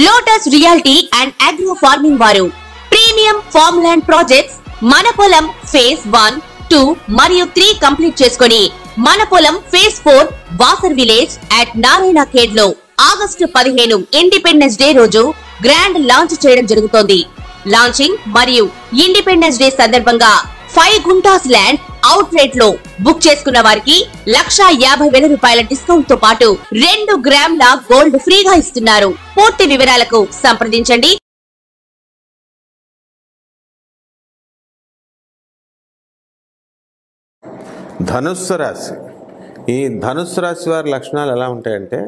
Lotus reality and agro farming వారు premium farm land projects మన పొలం ఫేజ్ 1, 2 మరియు 3 కంప్లీట్ చేసుకొని మన పొలం phase 4 Wasar village at Narayana Khed లో ఆగస్టు 15 ఇండిపెండెన్స్ డే రోజు గ్రాండ్ లాంచ్ చేయడం జరుగుతోంది. లాంచింగ్ మరియు ఇండిపెండెన్స్ డే సందర్భంగా 5 గుంటాస్ ల్యాండ్ అవుట్ రేట్ లో బుక్ చేసుకున్న వారికి 1,50,000 రూపాయల డిస్కౌంట్ తో పాటు 2 గ్రాముల గోల్డ్ ఫ్రీగా ఇస్తున్నారు. పూర్తి వివరాలకు సంప్రదించండి. ధనుస్సు రాశి. ఈ ధనుస్సు రాశి వారి లక్షణాలు ఎలా ఉంటాయంటే,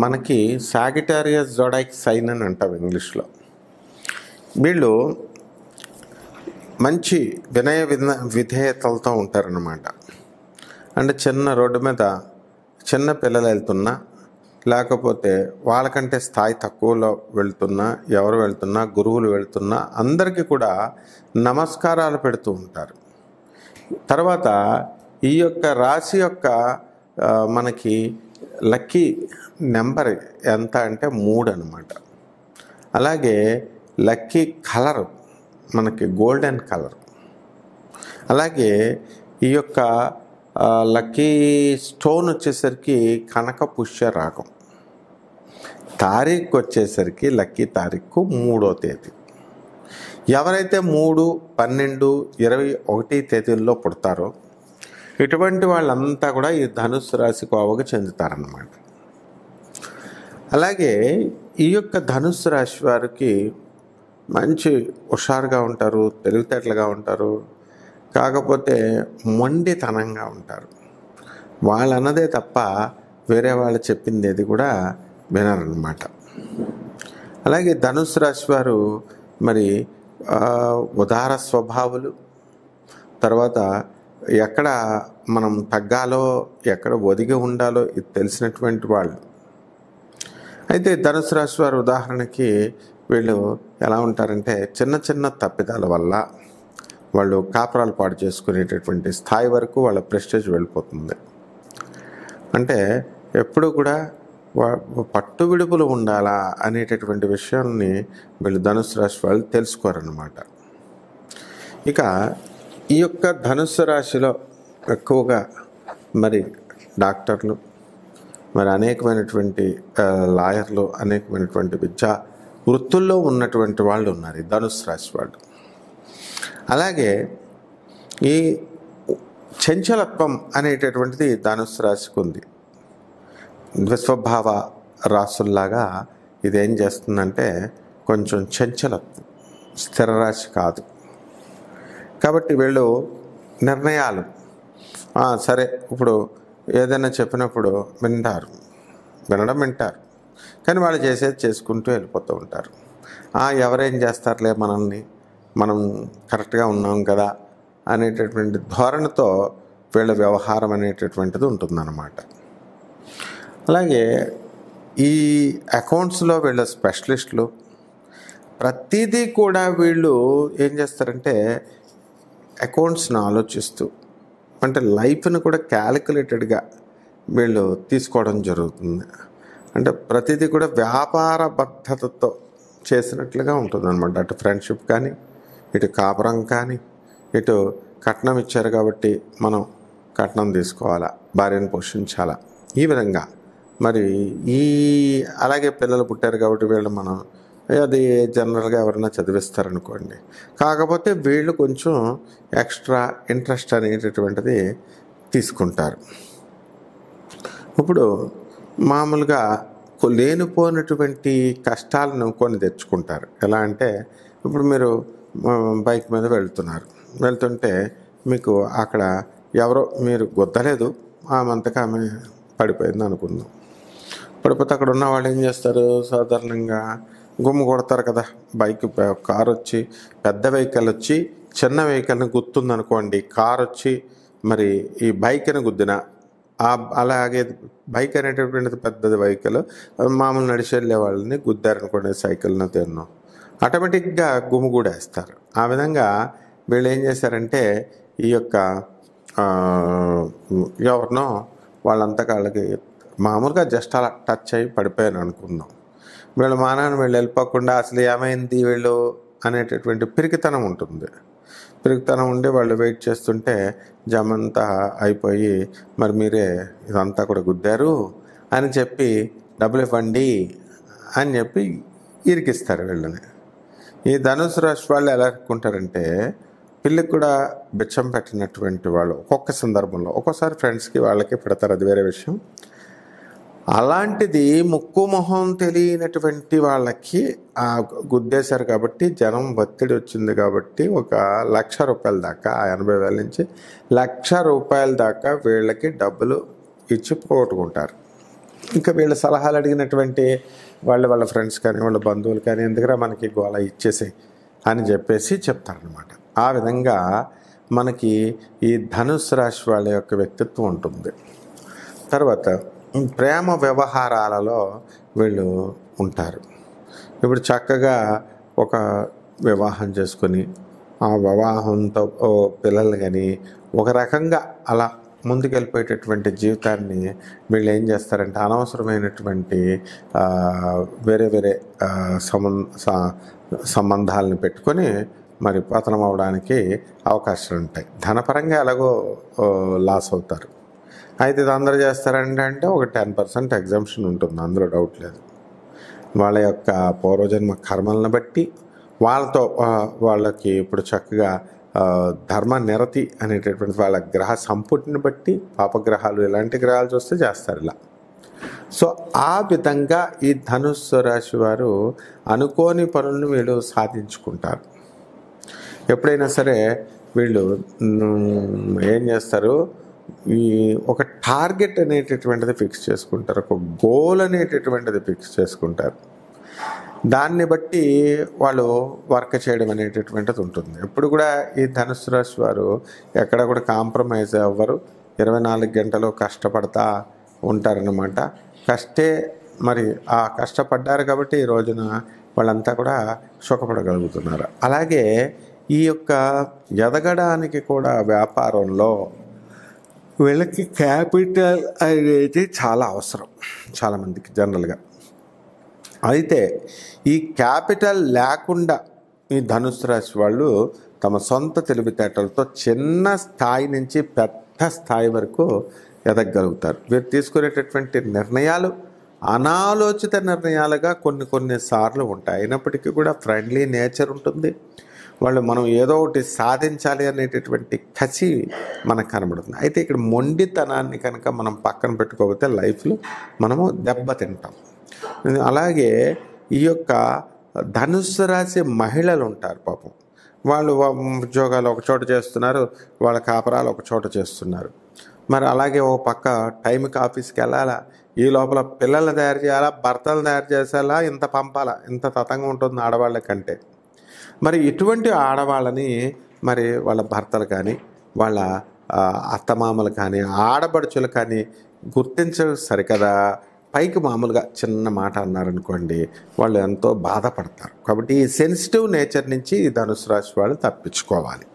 మనకి సాగిటారియస్ జోడాయిక్ సైన్ అని అంటాం ఇంగ్లీష్లో. వీళ్ళు మంచి వినయ విధేయతలతో ఉంటారన్నమాట. అంటే చిన్న రోడ్డు మీద చిన్న పిల్లలు వెళ్తున్నా, లేకపోతే వాళ్ళకంటే స్థాయి తక్కువలో వెళ్తున్నా, ఎవరు వెళ్తున్నా, గురువులు వెళ్తున్నా అందరికీ కూడా నమస్కారాలు పెడుతూ ఉంటారు. తర్వాత ఈ యొక్క రాశి యొక్క మనకి లక్కీ నెంబర్ ఎంత అంటే 3 అన్నమాట. అలాగే లక్కీ కలర్ మనకి గోల్డెన్ కలర్. అలాగే ఈ యొక్క లక్కీ స్టోన్ వచ్చేసరికి కనక పుష్య రాగం. తారీఖు వచ్చేసరికి లక్కీ తారీఖు 3వ తేదీ. ఎవరైతే 3, 12, 21 తేదీల్లో పుడతారో ఇటువంటి వాళ్ళంతా కూడా ఈ ధనుస్సు రాశి కోవకు చెందుతారన్నమాట. అలాగే ఈ యొక్క ధనుస్సు రాశి వారికి మంచి హుషారుగా ఉంటారు, తెలివితేటలుగా ఉంటారు. కాకపోతే మొండితనంగా ఉంటారు. వాళ్ళు అన్నదే తప్ప వేరే వాళ్ళు చెప్పింది ఏది కూడా వినరన్నమాట. అలాగే ధనుస్సు రాశి వారు మరి ఉదార స్వభావులు. తర్వాత ఎక్కడ మనం తగ్గాలో, ఎక్కడ ఒదిగి ఉండాలో ఇది తెలిసినటువంటి వాళ్ళు. అయితే ధనుస్సు రాశి వారు ఉదాహరణకి వీళ్ళు ఎలా ఉంటారంటే, చిన్న చిన్న తప్పిదాల వల్ల వాళ్ళు కాపురాలు పాడు చేసుకునేటటువంటి స్థాయి వరకు వాళ్ళ ప్రెస్టేజ్ వెళ్ళిపోతుంది. అంటే ఎప్పుడు కూడా పట్టు విడుపులు ఉండాలా అనేటటువంటి విషయాన్ని వీళ్ళు ధనుస్సు రాశి వాళ్ళు తెలుసుకోరన్నమాట. ఇక ఈ యొక్క ధనుస్సు రాశిలో ఎక్కువగా మరి డాక్టర్లు, మరి అనేకమైనటువంటి లాయర్లు, అనేకమైనటువంటి విద్యా వృత్తుల్లో ఉన్నటువంటి వాళ్ళు ఉన్నారు ఈ ధనుస్సు రాశి వాళ్ళు. అలాగే ఈ చంచలత్వం అనేటటువంటిది ధనుస్సు రాశికి ఉంది. ద్విస్వభావ రాసుల్లాగా ఇదేం చేస్తుందంటే కొంచెం చంచలత్వం, స్థిర రాశి కాదు. కాబట్టి వీళ్ళు నిర్ణయాలు సరే ఇప్పుడు ఏదైనా చెప్పినప్పుడు వినటారు, కానీ వాళ్ళు చేసేది చేసుకుంటూ వెళ్ళిపోతూ ఉంటారు. ఎవరేం చేస్తారులే, మనం కరెక్ట్గా ఉన్నాం కదా అనేటటువంటి ధోరణితో వీళ్ళ వ్యవహారం అనేటటువంటిది ఉంటుందన్నమాట. అలాగే ఈ అకౌంట్స్లో వీళ్ళ స్పెషలిస్టులు. ప్రతిదీ కూడా వీళ్ళు ఏం చేస్తారంటే అకౌంట్స్ని ఆలోచిస్తూ, అంటే లైఫ్ని కూడా క్యాలిక్యులేటెడ్గా వీళ్ళు తీసుకోవడం జరుగుతుంది. అంటే ప్రతిదీ కూడా వ్యాపార బద్ధతతో చేసినట్లుగా ఉంటుందన్నమాట. అటు ఫ్రెండ్షిప్ కానీ, ఇటు కాపురం కానీ, ఇటు కట్నం ఇచ్చారు కాబట్టి మనం కట్నం తీసుకోవాలా, భార్యను పోషించాలా, ఈ విధంగా. మరి అలాగే పిల్లలు పుట్టారు కాబట్టి వీళ్ళు అది జనరల్గా ఎవరైనా చదివిస్తారనుకోండి. కాకపోతే వీళ్ళు కొంచెం ఎక్స్ట్రా ఇంట్రెస్ట్ అనేటటువంటిది తీసుకుంటారు. ఇప్పుడు మామూలుగా లేనిపోయినటువంటి కష్టాలను కొన్ని తెచ్చుకుంటారు. ఎలా అంటే, ఇప్పుడు మీరు బైక్ మీద వెళ్తుంటే మీకు అక్కడ ఎవరో మీరు గుద్దలేదు, ఆమె పడిపోయింది అనుకుందాం. పడిపోతే అక్కడ ఉన్న వాళ్ళు ఏం చేస్తారు, సాధారణంగా గుమ్మ కొడతారు కదా. కారు వచ్చి, పెద్ద వెహికల్ వచ్చి చిన్న వెహికల్ని గుర్తుందనుకోండి, కారు వచ్చి మరి ఈ బైక్ని గుద్దిన, అలాగే బైక్ అనేటటువంటిది పెద్దది వెహికల్, మామూలు నడిచి వెళ్ళే వాళ్ళని గుద్దారనుకోండి, సైకిల్ను తిన్నో, ఆటోమేటిక్గా గుమిగూడేస్తారు. ఆ విధంగా వీళ్ళు ఏం చేశారంటే ఈ యొక్క ఎవరినో వాళ్ళంతా వాళ్ళకి మామూలుగా జస్ట్ అలా టచ్ అయ్యి పడిపోయాను అనుకుందాం. వీళ్ళు మానాన్ని వీళ్ళు వెళ్ళిపోకుండా అసలు ఏమైంది వీళ్ళు అనేటటువంటి పిరికితనం ఉంటుంది. పిరికితనం ఉండి వాళ్ళు వెయిట్ చేస్తుంటే జమంతా అయిపోయి మరి మీరే ఇదంతా కూడా గుద్దారు అని చెప్పి డబ్బులు ఇవ్వండి అని చెప్పి ఇరికిస్తారు వీళ్ళని. ఈ ధనుసు రాశి వాళ్ళు ఎలా అనుకుంటారంటే పిల్లికి కూడా బిచ్చం పెట్టినటువంటి వాళ్ళు ఒక్కొక్క సందర్భంలో, ఒక్కోసారి ఫ్రెండ్స్కి వాళ్ళకి పెడతారు, అది వేరే విషయం. అలాంటిది ముక్కు మొహం తెలియనటువంటి వాళ్ళకి గుద్దేశారు కాబట్టి జనం ఒత్తిడి వచ్చింది కాబట్టి ₹1,00,000 దాకా, 80,000 నుంచి ₹1,00,000 దాకా వీళ్ళకి డబ్బులు ఇచ్చి పోగొట్టుకుంటారు. ఇంకా వీళ్ళ సలహాలు అడిగినటువంటి వాళ్ళ ఫ్రెండ్స్ కానీ వాళ్ళ బంధువులు కానీ ఎందుకురా మనకి గోళ ఇచ్చేసి అని చెప్పేసి చెప్తారనమాట. ఆ విధంగా మనకి ఈ ధనుసు రాశి వాళ్ళ యొక్క వ్యక్తిత్వం ఉంటుంది. తర్వాత ప్రేమ వ్యవహారాలలో వీళ్ళు ఉంటారు. ఇప్పుడు చక్కగా ఒక వివాహం చేసుకొని ఆ వివాహంతో పిల్లలు కానీ ఒక రకంగా అలా ముందుకెళ్ళిపోయేటటువంటి జీవితాన్ని వీళ్ళు ఏం చేస్తారంటే అనవసరమైనటువంటి వేరే వేరే సంబంధాలను పెట్టుకొని మరి పతనం అవడానికి అవకాశాలు ఉంటాయి. ధనపరంగా ఎలాగో లాస్ అవుతారు. అయితే ఇది అందరూ చేస్తారంటే ఒక 10% ఎగ్జామ్షన్ ఉంటుంది, అందులో డౌట్ లేదు. వాళ్ళ యొక్క పూర్వజన్మ కర్మలను బట్టి వాళ్ళకి ఇప్పుడు చక్కగా ధర్మ నిరతి అనేటటువంటి వాళ్ళ గ్రహ సంపుటిని బట్టి పాపగ్రహాలు ఇలాంటి గ్రహాలు చూస్తే చేస్తారు ఇలా. సో ఆ విధంగా ఈ ధనుస్సు రాశి వారు అనుకోని పనులను వీళ్ళు సాధించుకుంటారు. ఎప్పుడైనా సరే వీళ్ళు ఏం చేస్తారు, ఈ ఒక టార్గెట్ అనేటటువంటిది ఫిక్స్ చేసుకుంటారు, ఒక గోల్ అనేటటువంటిది ఫిక్స్ చేసుకుంటారు. దాన్ని బట్టి వాళ్ళు వర్క్ చేయడం అనేటటువంటిది ఉంటుంది. ఎప్పుడు కూడా ఈ ధనుస్సు రాశి వారు ఎక్కడ కూడా కాంప్రమైజ్ అవ్వరు. 24 గంటలు కష్టపడతా ఉంటారన్నమాట. మరి ఆ కష్టపడ్డారు కాబట్టి ఈ రోజున వాళ్ళంతా కూడా సుఖపడగలుగుతున్నారు. అలాగే ఈ యొక్క ఎదగడానికి కూడా వ్యాపారంలో వీళ్ళకి క్యాపిటల్ అనేది చాలా అవసరం చాలామందికి జనరల్గా. అయితే ఈ క్యాపిటల్ లేకుండా ఈ ధనుస్సు రాశి వాళ్ళు తమ సొంత తెలివితేటలతో చిన్న స్థాయి నుంచి పెద్ద స్థాయి వరకు ఎదగలుగుతారు. వీరు తీసుకునేటటువంటి నిర్ణయాలు అనాలోచిత నిర్ణయాలుగా కొన్నిసార్లు ఉంటాయి. అయినప్పటికీ కూడా ఫ్రెండ్లీ నేచర్ ఉంటుంది. మనం ఏదో ఒకటి సాధించాలి అనేటటువంటి కసి మనకు కనబడుతుంది. అయితే ఇక్కడ మొండితనాన్ని కనుక మనం పక్కన పెట్టుకోకపోతే లైఫ్లో మనము దెబ్బతింటాం. అలాగే ఈ యొక్క ధనుస్సు రాశి మహిళలు ఉంటారు పాపం. వాళ్ళు ఉద్యోగాలు ఒక చోట చేస్తున్నారు, వాళ్ళ కాపరాలు ఒక చోట చేస్తున్నారు. మరి అలాగే ఒక పక్క టైంకి ఆఫీస్కి వెళ్ళాలా, ఈ లోపల పిల్లల్ని తయారు చేయాలా, భర్తలు తయారు చేసేలా, ఇంత పంపాలా, ఇంత తతంగా ఉంటుంది ఆడవాళ్ళ కంటే. మరి ఇటువంటి ఆడవాళ్ళని మరి వాళ్ళ భర్తలు కానీ వాళ్ళ అత్తమామలు కానీ ఆడబడుచులు కానీ గుర్తించడం సరికదా. పైకి మామూలుగా చిన్న మాట అన్నారనుకోండి, వాళ్ళు ఎంతో బాధపడతారు. కాబట్టి ఈ సెన్సిటివ్ నేచర్ నుంచి ఈ ధనుసు రాశి వాళ్ళు తప్పించుకోవాలి.